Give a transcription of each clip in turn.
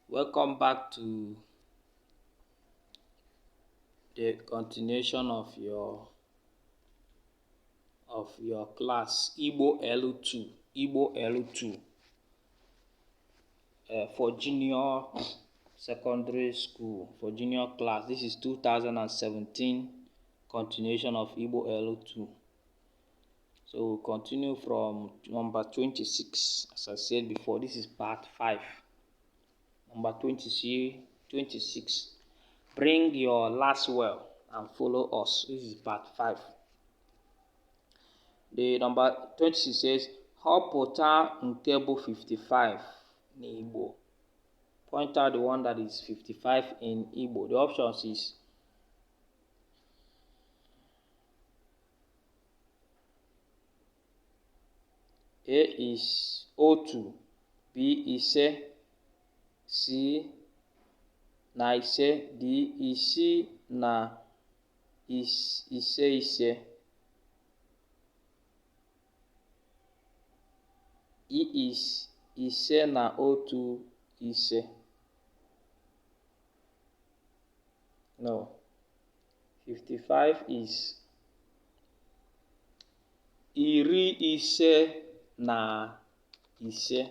Welcome back to the continuation of your class Igbo L2 for junior secondary school, for junior class. This is 2017 continuation of Igbo L2. So we'll continue from number 26. As I said before, this is part 5. Number 26. Bring your last well and follow us. This is part 5. The number 26 says, Họpụta nke bụ 55 n'Igbo. Point out the one that is 55 in Igbo. The options is A is otu, B ise, C na ise, D isii na ise, E is ise na otu ise. No. 55 is iri ise na ise.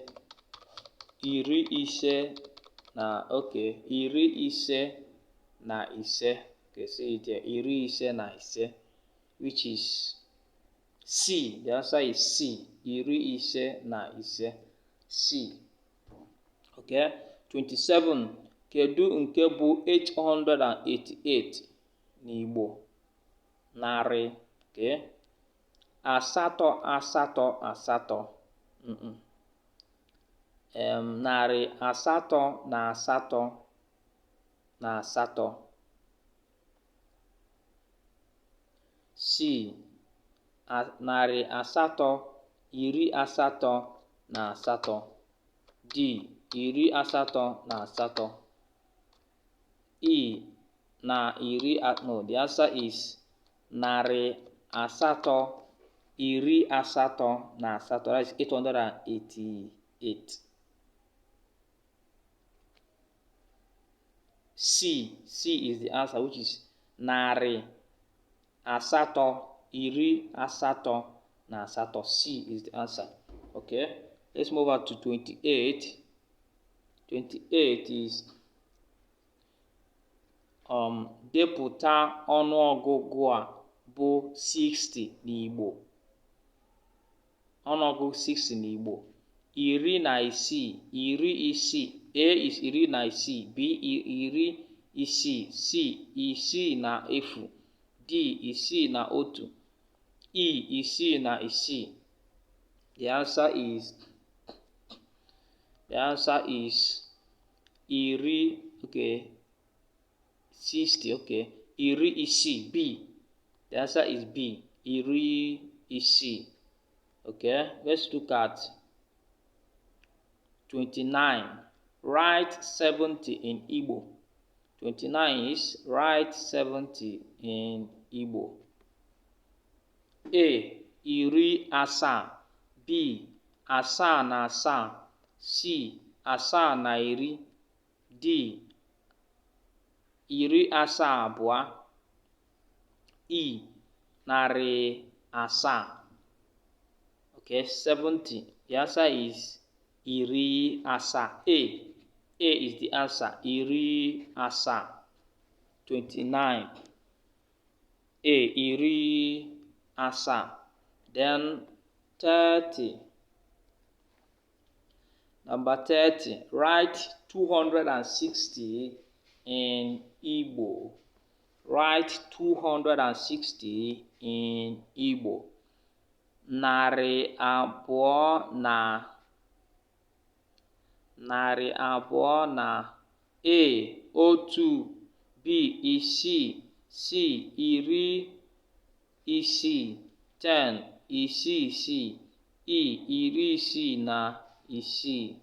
Iri ise na ise. Okay, see it here. Iri ise na ise, which is C. The answer is C. Iri ise na ise. C. Okay. 27. Kedu nke bụ 888 n'Igbo? Narị. Okay. Asatọ. Narị asatọ na asatọ. C. Narị asatọ, iri asatọ na asatọ. D. Iri asatọ na asatọ. E. Na iri no, the answer is narị asatọ, iri asatọ na asatọ. That is 888. C is the answer, which is narị asatọ, iri asatọ na asatọ. C is the answer. Okay, let's move on to 28. 28 is depụta ọnụọgụgụ a bụ 60 n'Igbo. Ọnụọgụgụ 60 n'Igbo. Iri na isii, A is iri na isii, B iri isii, C isii na efu, D isii na otu, E isii na isii. The answer is iri, okay, 60, okay, iri isii, B. The answer is B, iri isii. Okay, let's look at 29. Write 70 in Igbo. 29 is write 70 in Igbo. A. Iri asaa, B. Asaa na asaa, C. Asaa na iri, D. Iri asaa abụọ, E. Narị asaa. Okay, 70. The answer is iri asaa. A is the answer. Iri asaa. 29. A, iri asaa. Then 30. Number 30. Write 260 in Igbo. Write 260 in Igbo. Narị abụọ na A. Otu, B. Isii, C. Iri isii, 10, isii, E. Iri isii na isii.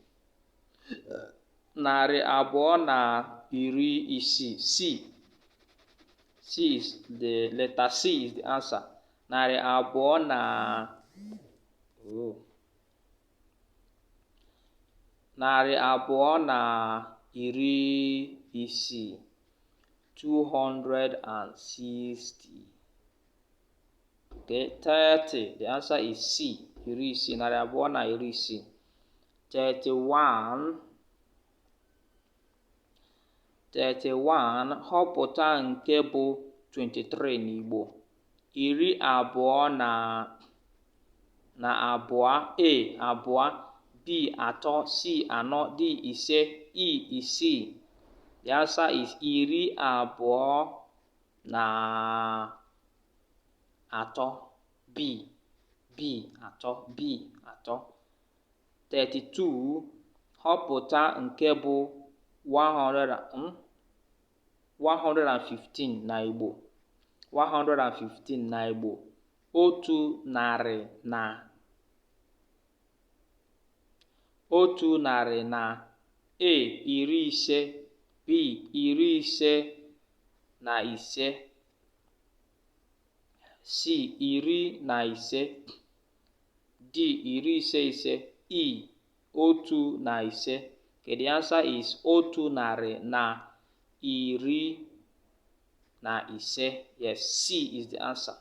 Narị abụọ na iri isii, C is the letter C is the answer. Narị abụọ na narị abụọ na iri isii 260. Okay, 30. The answer is C. Iri isii, narị abụọ na iri isii. 31. 31. Họpụta nke bụ 23 n'Igbo. Iri abụọ na abụọ. A. Abụọ. B. Atọ. C. Anọ. D. Ise. E. Isii. The answer is iri abụọ na atọ. B. Atọ. B. Atọ. 32. Họpụta nke bụ 115 na Igbo. 115 na Igbo. Otu narị na A. Iri ise. B. Iri ise na ise. C. Iri na ise. D. Iri ise ise. E. Otu na ise. Okay, the answer is otu narị na iri na ise. Yes, C is the answer.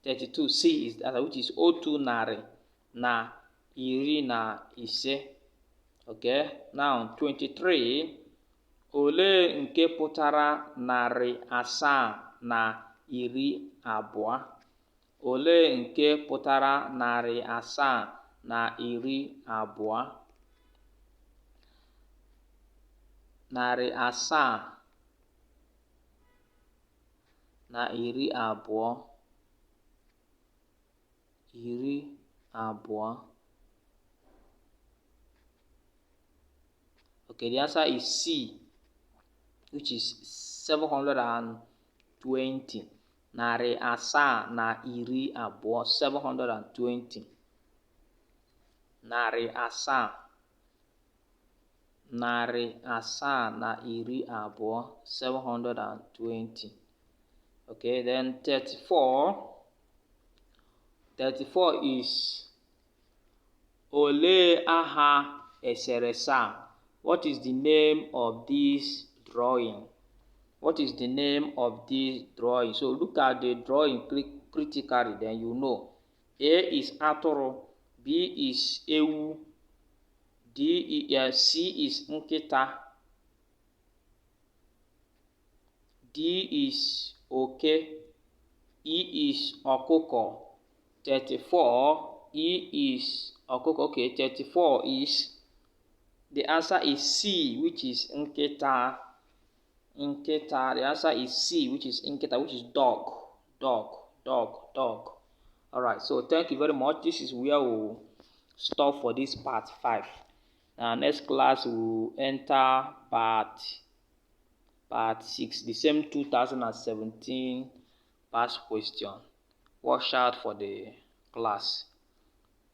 32. C is the answer, which is otu narị na iri na ise. Okay, now 23. Olee nke pụtara narị asaa na iri abụọ? Olee nke pụtara narị asaa na iri abụọ? Narị asaa na iri abụọ. Iri abụọ. Okay, the answer is C, which is 720. Narị asaa na iri abụọ. 720. Narị asaa. Narị asaa na iri abụọ. 720. Okay, then 34. 34 is olee aha eserese a? What is the name of this drawing? What is the name of this drawing? So look at the drawing critically, then you know. A is atụrụ. B is ewu. C is nkịta. D is oke. E is ọkụkọ. 34. E is ọkụkọ. Okay, 34 is, the answer is C, which is nkịta. Nkịta. The answer is C, which is nkịta, which is dog. Alright, so thank you very much. This is where we'll stop for this part 5. Next class we'll enter part 6, the same 2017 past question. Watch out for the class.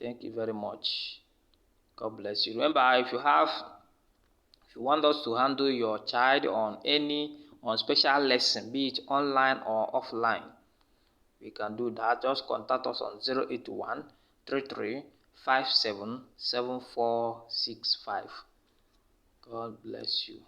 Thank you very much. God bless you. Remember, if you want us to handle your child on special lesson, be it online or offline, we can do that. Just contact us on 081 33 57 7465. God bless you.